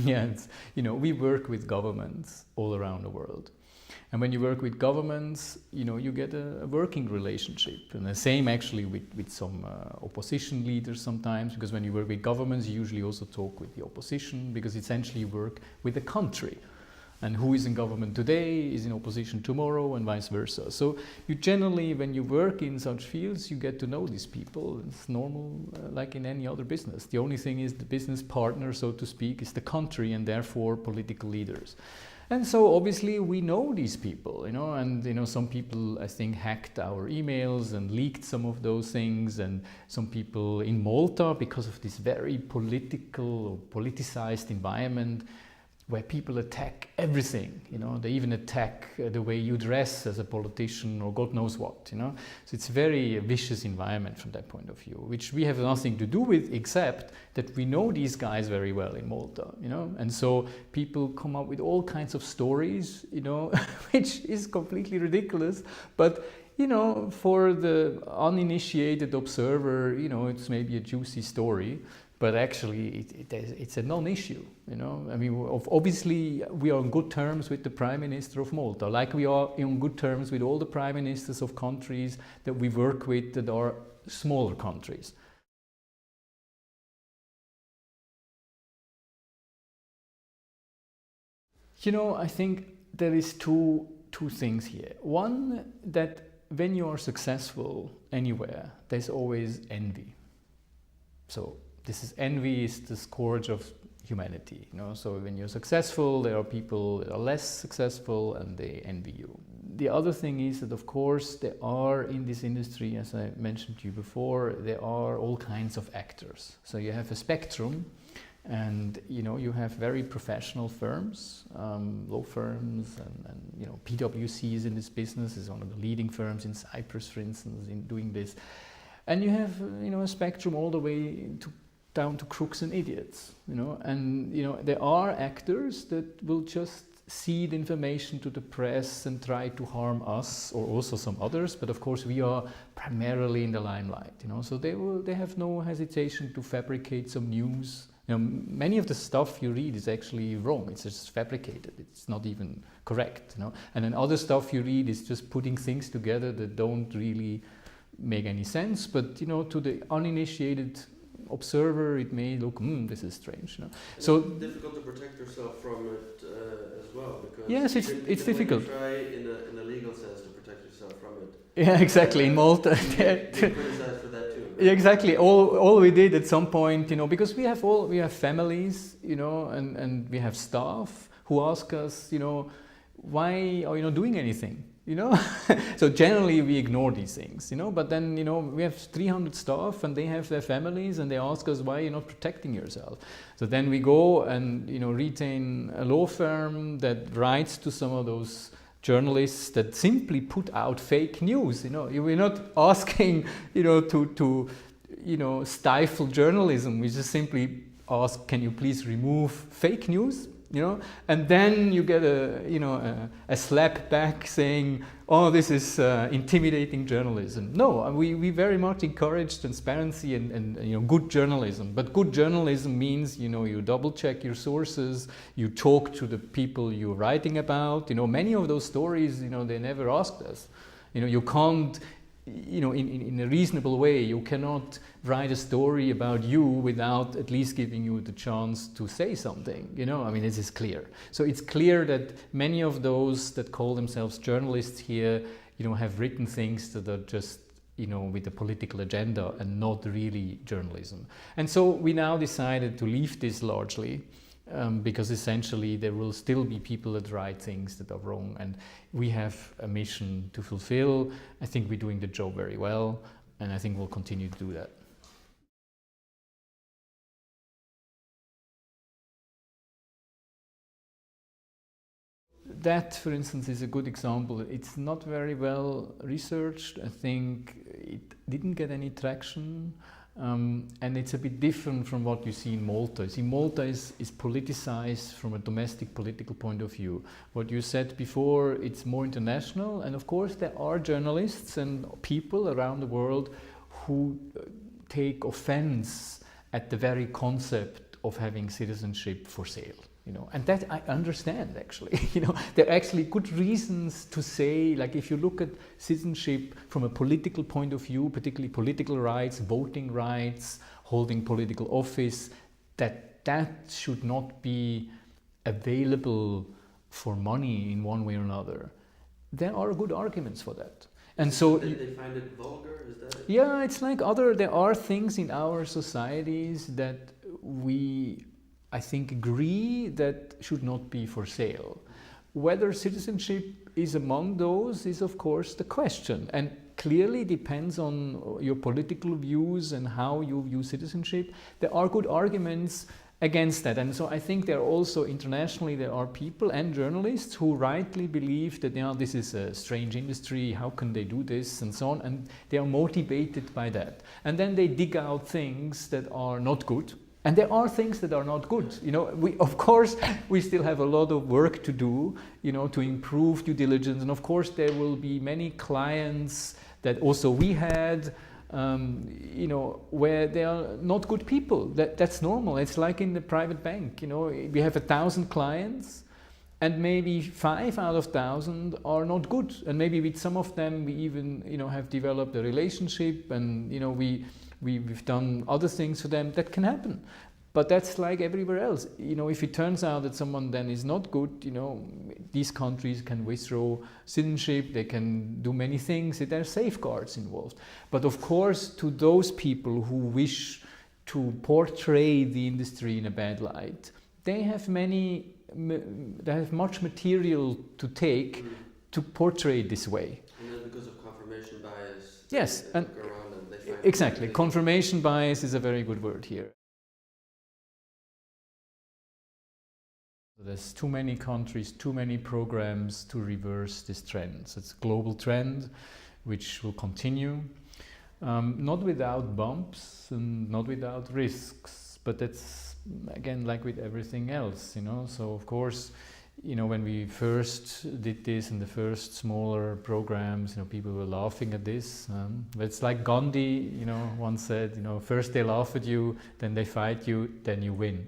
Yeah, we work with governments all around the world. And when you work with governments, you get a working relationship. And the same actually with some opposition leaders sometimes, because when you work with governments, you usually also talk with the opposition, because essentially you work with a country. And who is in government today is in opposition tomorrow, and vice versa. So you generally, when you work in such fields, you get to know these people. It's normal, like in any other business. The only thing is the business partner, so to speak, is the country and therefore political leaders. And so obviously we know these people, and some people, I think, hacked our emails and leaked some of those things, and some people in Malta, because of this very political or politicized environment, where people attack everything, they even attack the way you dress as a politician or God knows what, So it's a very vicious environment from that point of view, which we have nothing to do with, except that we know these guys very well in Malta, And so people come up with all kinds of stories, which is completely ridiculous, but for the uninitiated observer, it's maybe a juicy story. But actually, it's a non-issue, I mean, obviously, we are on good terms with the Prime Minister of Malta, like we are on good terms with all the Prime Ministers of countries that we work with that are smaller countries. I think there is two things here. One, that when you are successful anywhere, there's always envy. So envy is the scourge of humanity, So when you're successful, there are people that are less successful and they envy you. The other thing is that, of course, there are in this industry, as I mentioned to you before, there are all kinds of actors. So you have a spectrum, and you have very professional firms, law firms, and PwC is in this business, is one of the leading firms in Cyprus, for instance, in doing this. And you have a spectrum all the way down to crooks and idiots, and there are actors that will just seed information to the press and try to harm us, or also some others, but of course we are primarily in the limelight, so they have no hesitation to fabricate some news. Many of the stuff you read is actually wrong, it's just fabricated, it's not even correct, and then other stuff you read is just putting things together that don't really make any sense, but to the uninitiated observer it may look, this is strange. So it's difficult to protect yourself from it as well, because yes, it's difficult. You try in a legal sense to protect yourself from it. Yeah, exactly. In Malta, you criticized for that too. Exactly. All we did at some point, because we have families, and we have staff who ask us, why are you not doing anything? So generally we ignore these things, but then, we have 300 staff and they have their families and they ask us, why you're not protecting yourself? So then we go and, retain a law firm that writes to some of those journalists that simply put out fake news, We're not asking, to stifle journalism. We just simply ask, can you please remove fake news? And then you get a slap back saying, oh, this is intimidating journalism. No, we very much encourage transparency and good journalism. But good journalism means, you double check your sources, you talk to the people you're writing about. Many of those stories, they never asked us. You can't, in a reasonable way, you cannot write a story about you without at least giving you the chance to say something, I mean, this is clear. So it's clear that many of those that call themselves journalists here, have written things that are just, with a political agenda and not really journalism. And so we now decided to leave this largely, because essentially there will still be people that write things that are wrong, and we have a mission to fulfill. I think we're doing the job very well, and I think we'll continue to do that. That, for instance, is a good example. It's not very well researched. I think it didn't get any traction. And it's a bit different from what you see in Malta. See, Malta is politicized from a domestic political point of view. What you said before, it's more international, and of course there are journalists and people around the world who take offense at the very concept of having citizenship for sale. And that I understand actually. There are actually good reasons to say, like if you look at citizenship from a political point of view, particularly political rights, voting rights, holding political office, that should not be available for money in one way or another. There are good arguments for that. And so they find it vulgar, is that it? Yeah, it's like there are things in our societies that we, I think, agree that should not be for sale. Whether citizenship is among those is of course the question, and clearly depends on your political views and how you view citizenship. There are good arguments against that, and so I think there are also internationally there are people and journalists who rightly believe that this is a strange industry, how can they do this and so on, and they are motivated by that, and then they dig out things that are not good. And there are things that are not good. We still have a lot of work to do, to improve due diligence. And of course, there will be many clients that also we had, where they are not good people. That's normal. It's like in the private bank. We have 1,000 clients, and maybe 5 out of 1,000 are not good. And maybe with some of them, we even, have developed a relationship, and we've done other things for them. That can happen, but that's like everywhere else. If it turns out that someone then is not good, these countries can withdraw citizenship, they can do many things, there are safeguards involved. But of course, to those people who wish to portray the industry in a bad light, they have much material to take to portray it this way. And then because of confirmation bias, yes, they and look around and they find exactly. Confirmation bias is a very good word here. There's too many countries, too many programs to reverse this trend. So it's a global trend which will continue, not without bumps and not without risks, but that's again like with everything else, So of course, when we first did this in the first smaller programs, people were laughing at this. But it's like Gandhi, once said, first they laugh at you, then they fight you, then you win.